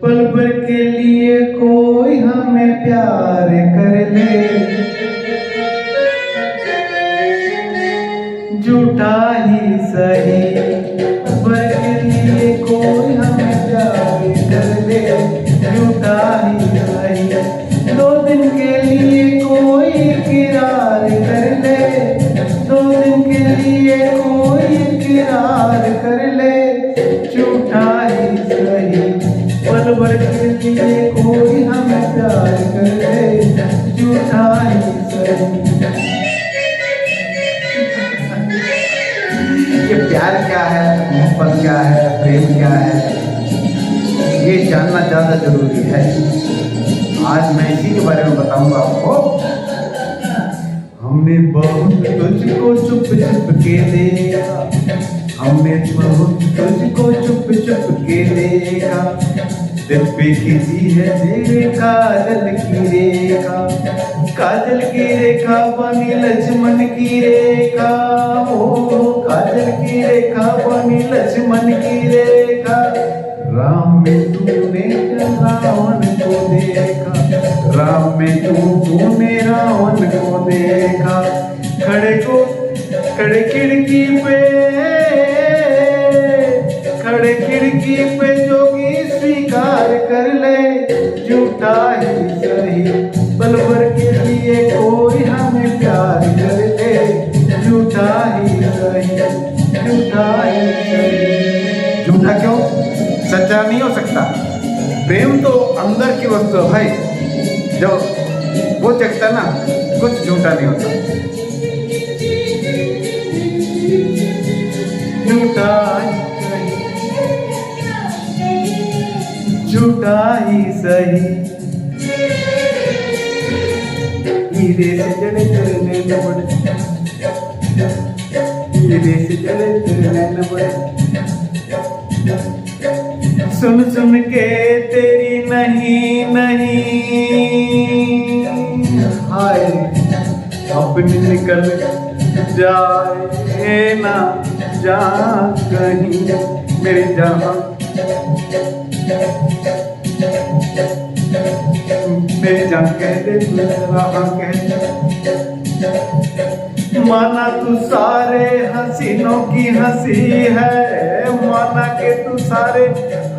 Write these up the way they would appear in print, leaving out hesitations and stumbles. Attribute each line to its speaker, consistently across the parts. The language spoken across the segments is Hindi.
Speaker 1: पल भर के लिए कोई हमें प्यार कर ले, झूठा ही सही। पल भर के लिए कोई हमें प्यार कर ले, झूठा ही सही। 2 दिन के लिए कोई इकरार कर ले, 2 दिन के लिए कोई इकरार कर ले, झूठा ही सही। पल भर के लिए कोई हमें प्यार कर ले, झूठा ही सही। ये प्यार क्या है, मोहब्बत क्या है, प्रेम क्या है, ये जानना ज्यादा जरूरी है। आज मैं इसी के बारे में बताऊंगा आपको। हमने बहुत तुझको चुप चुप के देखा, हमने बहुत तुझको चुप चुप के देखा। दिल पे खींची है तेरे काजल की रेखा, काजल की रेखा बनी लक्ष्मण की रेखा। ओ काजल की रेखा बनी लक्ष्मण की रेखा। राम में तूने रावण को देखा, राम में तूने रावण को देखा। खड़े खिड़की पे जोगी स्वीकार कर ले, झूठा ही सही। पल भर के लिए कोई हमें प्यार कर ले, झूठा ही सही, झूठा ही सही। झूठा क्यों? सच्चा नहीं हो सकता। प्रेम तो अंदर की वस्तु है भाई, जब वो जगता ना कुछ झूठा नहीं होता। झूठा झूठा ही सही। हीरे से जड़े तेरे नैन बड़े, हीरे से जड़े तेरे नैन बड़े। सुन सुन के तेरी नहीं हाय अपनी निकल जाए ना जा कहीं मेरी जहां, मेरी जान कह दे रहा कह दे। माना तू सारे हसीनों की हंसी है, माना के तू सारे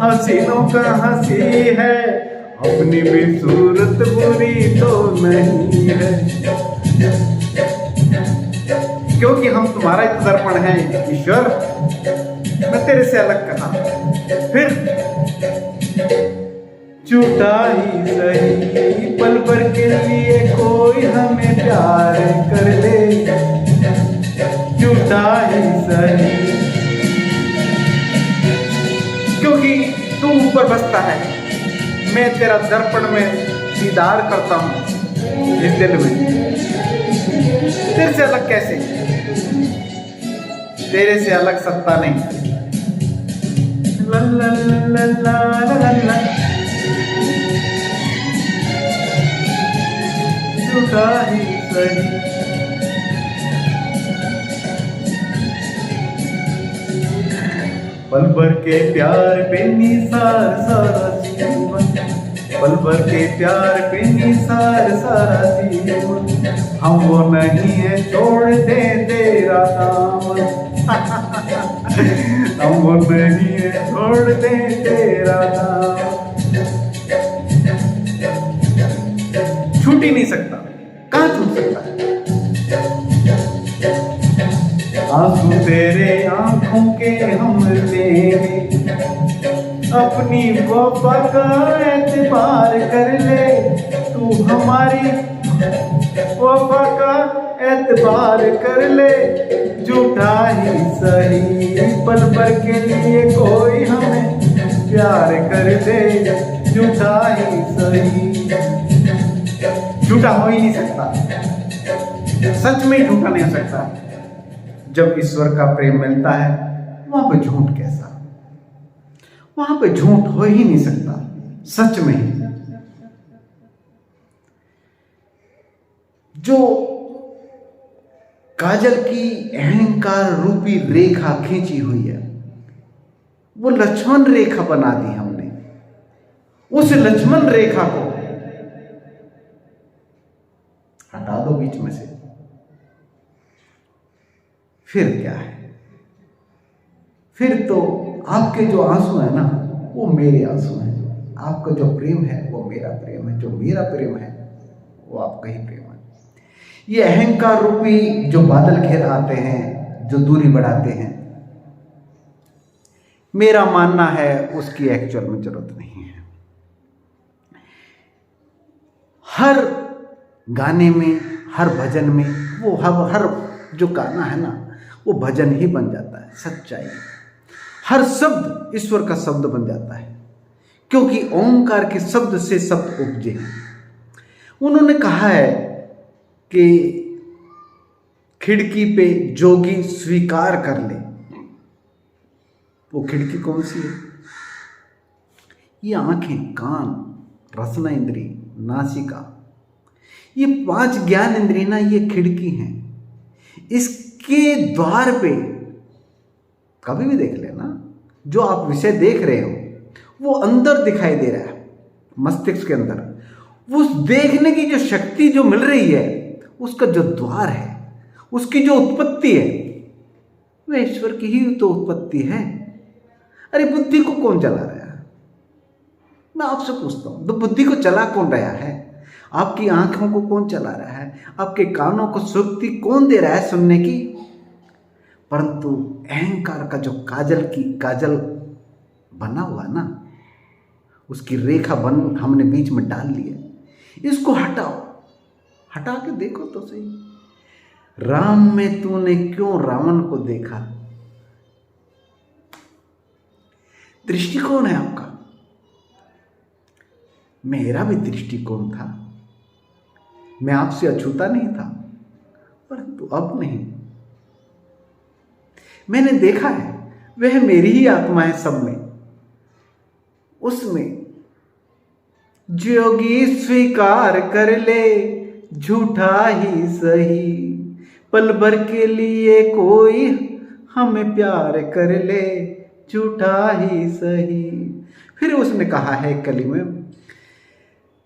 Speaker 1: हसीनों का हंसी है। अपनी भी सूरत बुरी तो नहीं है, क्योंकि हम तुम्हारा एक दर्पण है ईश्वर। मैं तेरे से अलग कहा फिर झूठा ही सही। पल भर के लिए कोई हमें प्यार कर ले, झूठा ही सही। क्योंकि तू ऊपर बसता है, मैं तेरा दर्पण में दीदार करता हूँ इस दिल में। तेरे से अलग कैसे? तेरे से अलग सत्ता नहीं। ला ला ला ला ला ला। झूठा ही सही। पल भर के प्यार पे निसार सारा जीवन, पल भर के प्यार पे निसार सारा जीवन। हम वो नहीं है छोड़ दे तेरा दामन, हम वो नहीं है छोड़ दे तेरा दामन। छूट ही नहीं सकता, कहाँ छूट सकता है? आंसू तेरे आंखों के हम लेंगे, अपनी वफा का एतबार कर ले। तू हमारी वफा का एतबार कर ले, झूठा ही सही। पल भर के लिए कोई हमें प्यार कर दे, झूठा ही सही। झूठा हो ही नहीं सकता, सच में झूठा नहीं हो सकता। जब ईश्वर का प्रेम मिलता है वहां पे झूठ कैसा? वहां पे झूठ हो ही नहीं सकता, सच में ही। जो काजल की अहंकार रूपी रेखा खींची हुई है, वो लक्ष्मण रेखा बना दी हमने। उस लक्ष्मण रेखा को हटा दो बीच में से, फिर क्या है? फिर तो आपके जो आंसू है ना वो मेरे आंसू हैं, आपका जो प्रेम है वो मेरा प्रेम है, जो मेरा प्रेम है वो आपका ही प्रेम है। ये अहंकार रूपी जो बादल घेर आते हैं, जो दूरी बढ़ाते हैं, मेरा मानना है उसकी एक्चुअल में जरूरत नहीं है। हर गाने में, हर भजन में वो हर जो गाना है ना वो भजन ही बन जाता है, सच्चाई। हर शब्द ईश्वर का शब्द बन जाता है, क्योंकि ओंकार के शब्द से शब्द उपजे हैं। उन्होंने कहा है कि खिड़की पे जोगी स्वीकार कर ले। वो खिड़की कौन सी है? ये आंखें, कान, रसना इंद्री, नासिका, ये 5 ज्ञान इंद्रिय ना ये खिड़की हैं। इसके द्वार पे कभी भी देख लेना, जो आप विषय देख रहे हो वो अंदर दिखाई दे रहा है, मस्तिष्क के अंदर। वो देखने की जो शक्ति जो मिल रही है, उसका जो द्वार है, उसकी जो उत्पत्ति है, वह ईश्वर की ही तो उत्पत्ति है। अरे बुद्धि को कौन चला रहा है? मैं आपसे पूछता हूं, तो बुद्धि को चला कौन रहा है? आपकी आंखों को कौन चला रहा है? आपके कानों को शक्ति कौन दे रहा है सुनने की? परंतु अहंकार का जो काजल बना हुआ ना, उसकी रेखा बन हमने बीच में डाल ली है। इसको हटाओ, हटा के देखो तो सही। राम में तूने क्यों रावण को देखा? दृष्टिकोण है आपका, मेरा भी दृष्टिकोण था। मैं आपसे अछूता नहीं था, परंतु अब नहीं। मैंने देखा है वह मेरी ही आत्मा है सब में, उसमें जोगी स्वीकार कर ले झूठा ही सही, पल भर के लिए कोई हमें प्यार कर ले झूठा ही सही। फिर उसने कहा है कली में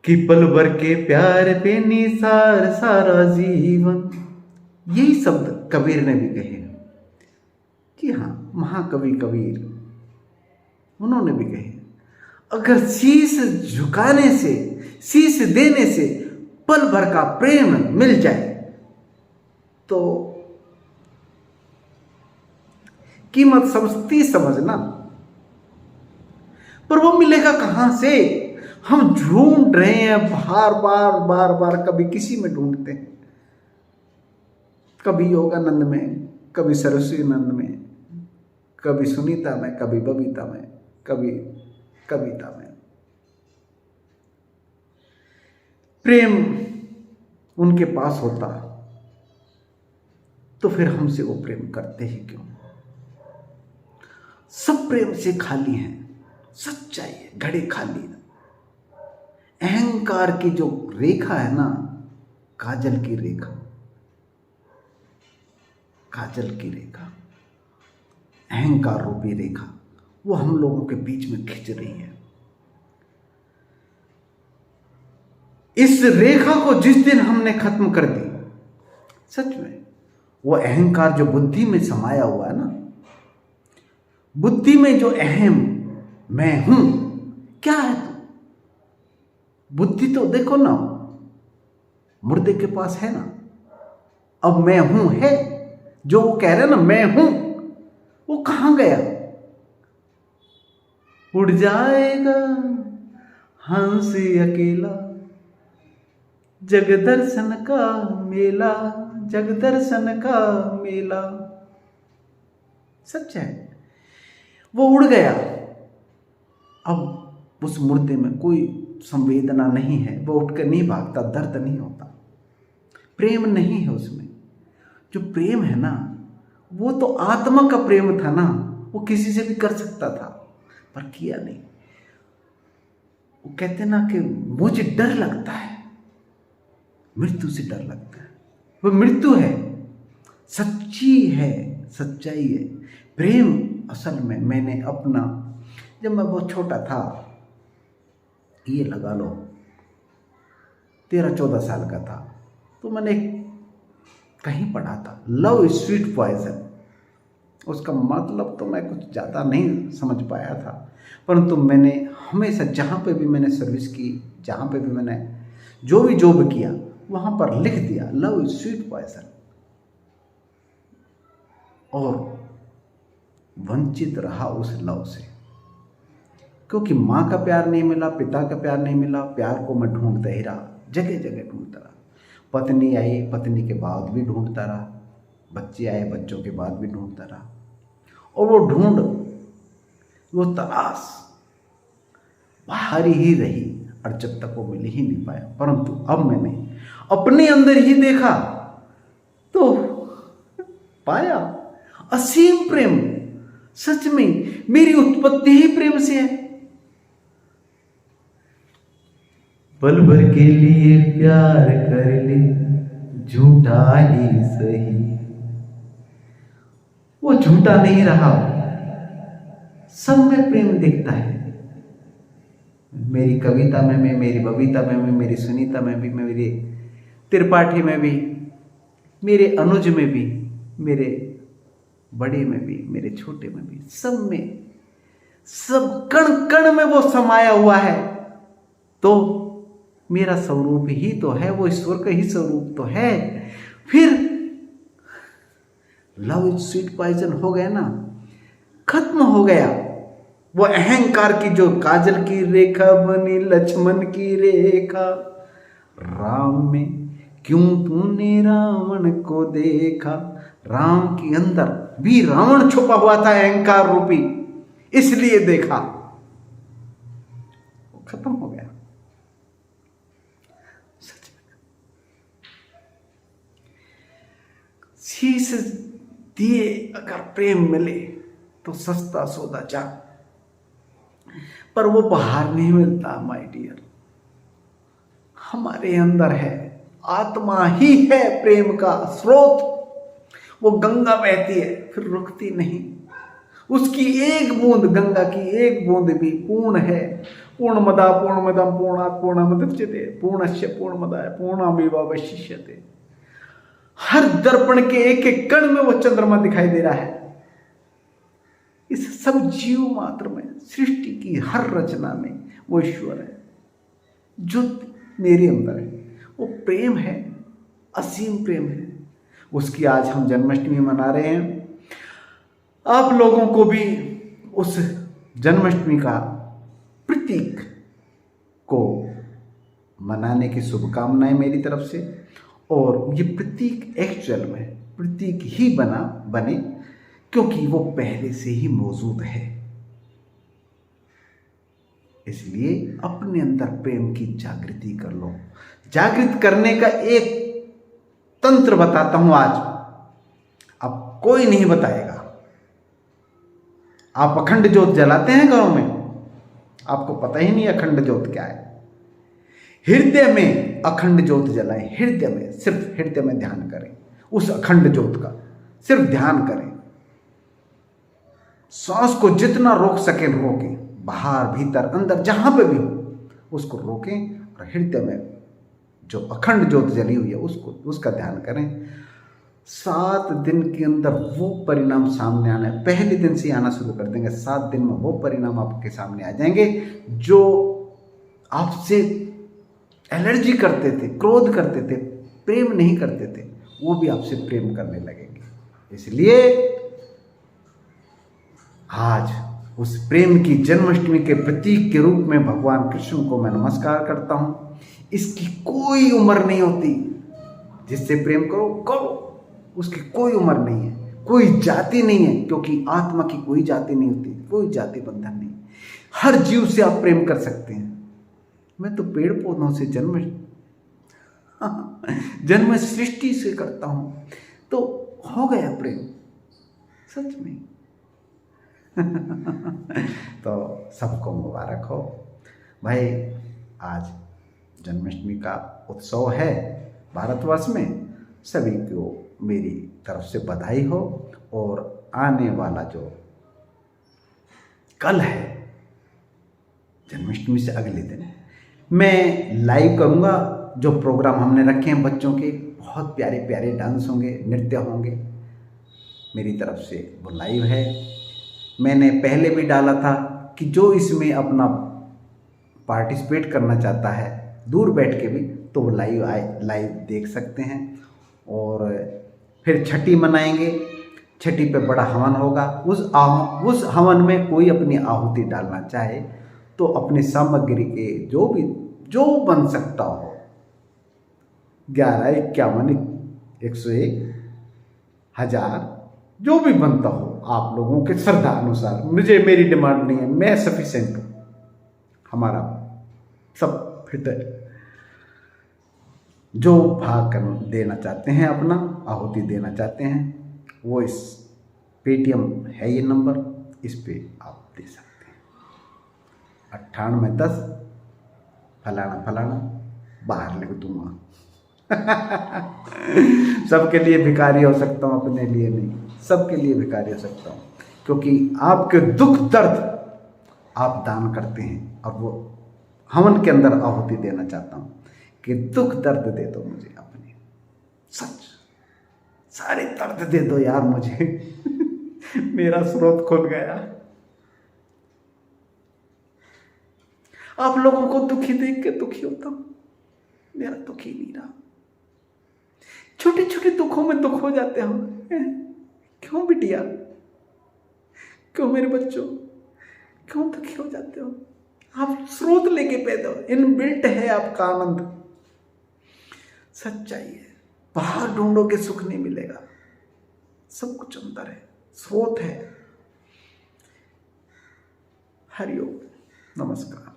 Speaker 1: कि पल भर के प्यार पे निसार सारा जीवन। यही शब्द कबीर ने भी कहे। जी हाँ, महाकवि कबीर, उन्होंने भी कहे, अगर शीश झुकाने से, शीश देने से पल भर का प्रेम मिल जाए तो कीमत समझना, पर वो मिलेगा कहां से? हम ढूंढ रहे हैं बार बार, कभी किसी में ढूंढते हैं, कभी योगानंद में, कभी सरस्वती नंद में, कभी सुनीता में, कभी बबीता में, कभी कविता में। प्रेम उनके पास होता तो फिर हमसे वो प्रेम करते ही क्यों? सब प्रेम से खाली हैं, सच्चाई है, घड़े खाली है। अहंकार की जो रेखा है ना, काजल की रेखा, काजल की रेखा, अहंकार रूपी रेखा, वो हम लोगों के बीच में खिंच रही है। इस रेखा को जिस दिन हमने खत्म कर दी, सच में वो अहंकार जो बुद्धि में समाया हुआ है ना, बुद्धि में जो अहम मैं हूं, क्या है तू? बुद्धि तो देखो ना, मुर्दे के पास है ना। अब मैं हूं है, जो वो कह रहे ना मैं हूं, वो कहां गया? उड़ जाएगा हंसी अकेला, जग दर्शन का मेला, जग दर्शन का मेला। सच है, वो उड़ गया। अब उस मुर्दे में कोई संवेदना नहीं है, वो उठकर नहीं भागता, दर्द नहीं होता, प्रेम नहीं है उसमें। जो प्रेम है ना, वो तो आत्मा का प्रेम था ना, वो किसी से भी कर सकता था, पर किया नहीं। वो कहते ना कि मुझे डर लगता है, मृत्यु से डर लगता है। वो मृत्यु है, सच्ची है, सच्चाई है। प्रेम असल में मैंने अपना, जब मैं बहुत छोटा था, ये लगा लो 13-14 साल का था, तो मैंने कहीं पढ़ा था लव इज स्वीट पॉइजन। उसका मतलब तो मैं कुछ ज़्यादा नहीं समझ पाया था, परंतु मैंने हमेशा जहाँ पे भी मैंने सर्विस की, जहाँ पे भी मैंने जो भी जॉब किया, वहाँ पर लिख दिया लव इज स्वीट पॉइजन। और वंचित रहा उस लव से, क्योंकि माँ का प्यार नहीं मिला, पिता का प्यार नहीं मिला। प्यार को मैं ढूंढता ही रहा, जगह जगह ढूंढता रहा। पत्नी आई, पत्नी के बाद भी ढूंढता रहा। बच्चे आए, बच्चों के बाद भी ढूंढता रहा। और वो तलाश बाहर ही रही, और जब तक वो मिल ही नहीं पाया। परंतु अब मैंने अपने अंदर ही देखा तो पाया असीम प्रेम। सच में मेरी उत्पत्ति ही प्रेम से है। पल भर के लिए प्यार कर ले, झूठा ही सही, वो झूठा नहीं रहा, सब में प्रेम दिखता है। मेरी कविता में भी, मेरी बबीता में भी, मेरी सुनीता में भी, मेरे त्रिपाठी में भी, मेरे अनुज में भी, मेरे बड़े में भी, मेरे छोटे में भी, सब में, सब कण कण में वो समाया हुआ है। तो मेरा स्वरूप ही तो है, वो ईश्वर का ही स्वरूप तो है। फिर लव इज स्वीट पॉइजन हो गया ना, खत्म हो गया वो अहंकार की जो काजल की रेखा बनी लक्ष्मण की रेखा। राम में क्यों तूने रावण को देखा। राम के अंदर भी रावण छुपा हुआ था अहंकार रूपी, इसलिए देखा। वो खत्म हो गया। सच में शीश दिए अगर प्रेम मिले तो सस्ता सौदा जा, पर वो बाहर नहीं मिलता माय डियर, हमारे अंदर है। आत्मा ही है प्रेम का स्रोत। वो गंगा बहती है फिर रुकती नहीं, उसकी एक बूंद, गंगा की एक बूंद भी पूर्ण है। पूर्णमदा पूर्णमिदं पूर्णात् पूर्णमुदच्यते पूर्णस्य पूर्णमादाय पूर्णमेवावशिष्यते। हर दर्पण के एक एक कण में वो चंद्रमा दिखाई दे रहा है। इस सब जीव मात्र में, सृष्टि की हर रचना में वो ईश्वर है जो मेरे अंदर है। वो प्रेम है, असीम प्रेम है। उसकी आज हम जन्माष्टमी मना रहे हैं। आप लोगों को भी उस जन्माष्टमी का प्रतीक को मनाने की शुभकामनाएं मेरी तरफ से। और ये प्रतीक एक्चुअल में प्रतीक ही बने क्योंकि वो पहले से ही मौजूद है। इसलिए अपने अंदर प्रेम की जागृति कर लो। जागृत करने का एक तंत्र बताता हूं आज, अब कोई नहीं बताएगा। आप अखंड ज्योत जलाते हैं घरों में, आपको पता ही नहीं अखंड ज्योत क्या है। हृदय में अखंड ज्योत जलाएं, हृदय में, सिर्फ हृदय में ध्यान करें उस अखंड ज्योत का, सिर्फ ध्यान करें। सांस को जितना रोक सके रोकें, बाहर भीतर अंदर जहां पे भी हो उसको रोकें और हृदय में जो अखंड ज्योत जली हुई है उसका ध्यान करें। 7 दिन के अंदर वो परिणाम सामने आना है। पहले दिन से आना शुरू कर देंगे, 7 दिन में वो परिणाम आपके सामने आ जाएंगे। जो आपसे एलर्जी करते थे, क्रोध करते थे, प्रेम नहीं करते थे, वो भी आपसे प्रेम करने लगेंगे। इसलिए आज उस प्रेम की जन्माष्टमी के प्रतीक के रूप में भगवान कृष्ण को मैं नमस्कार करता हूं। इसकी कोई उम्र नहीं होती, जिससे प्रेम करो करो, उसकी कोई उम्र नहीं है, कोई जाति नहीं है, क्योंकि आत्मा की कोई जाति नहीं होती, कोई जाति बंधन नहीं। हर जीव से आप प्रेम कर सकते हैं। मैं तो पेड़ पौधों से जन्म सृष्टि से करता हूं, तो हो गया प्रेम सच में। तो सबको मुबारक हो भाई। आज जन्माष्टमी का उत्सव है भारतवर्ष में, सभी को मेरी तरफ से बधाई हो। और आने वाला जो कल है जन्माष्टमी से अगले दिन, मैं लाइव करूँगा जो प्रोग्राम हमने रखे हैं बच्चों के, बहुत प्यारे प्यारे डांस होंगे, नृत्य होंगे, मेरी तरफ से वो लाइव है। मैंने पहले भी डाला था कि जो इसमें अपना पार्टिसिपेट करना चाहता है दूर बैठ के भी, तो वो लाइव देख सकते हैं। और फिर छठी मनाएंगे, छठी पे बड़ा हवन होगा। उस हवन में कोई अपनी आहुति डालना चाहे तो अपनी सामग्री के जो बन सकता हो, 11, 51, 101, 1000 जो भी बनता हो आप लोगों के श्रद्धा अनुसार। मेरी डिमांड नहीं है, मैं सफिशिएंट हूँ, हमारा सब फिट है। जो भाग देना चाहते हैं, अपना आहुति देना चाहते हैं, वो इस पेटीएम है ये नंबर, इस पे आप दे सकते हैं। 9810 फलाना फलाना बाहर लिख दूंगा। सबके लिए भिखारी हो सकता हूँ, अपने लिए नहीं, सबके लिए भिखारी हो सकता हूँ, क्योंकि आपके दुख दर्द आप दान करते हैं। और वो हवन के अंदर आहुति देना चाहता हूँ कि दुख दर्द दे दो मुझे अपने, सच सारे दर्द दे दो यार मुझे। मेरा स्रोत खुल गया। आप लोगों को दुखी देख के दुखी होता हूं, मेरा दुखी नहीं रहा। छोटे छोटे दुखों में दुख हो जाते हम। क्यों बिटिया, क्यों मेरे बच्चों, क्यों दुखी हो जाते हो? आप स्रोत लेके पैदा हो, इनबिल्ट है आपका आनंद। सच्चाई है, बाहर ढूंढो के सुख नहीं मिलेगा, सब कुछ अंदर है, स्रोत है। हरिओम, नमस्कार।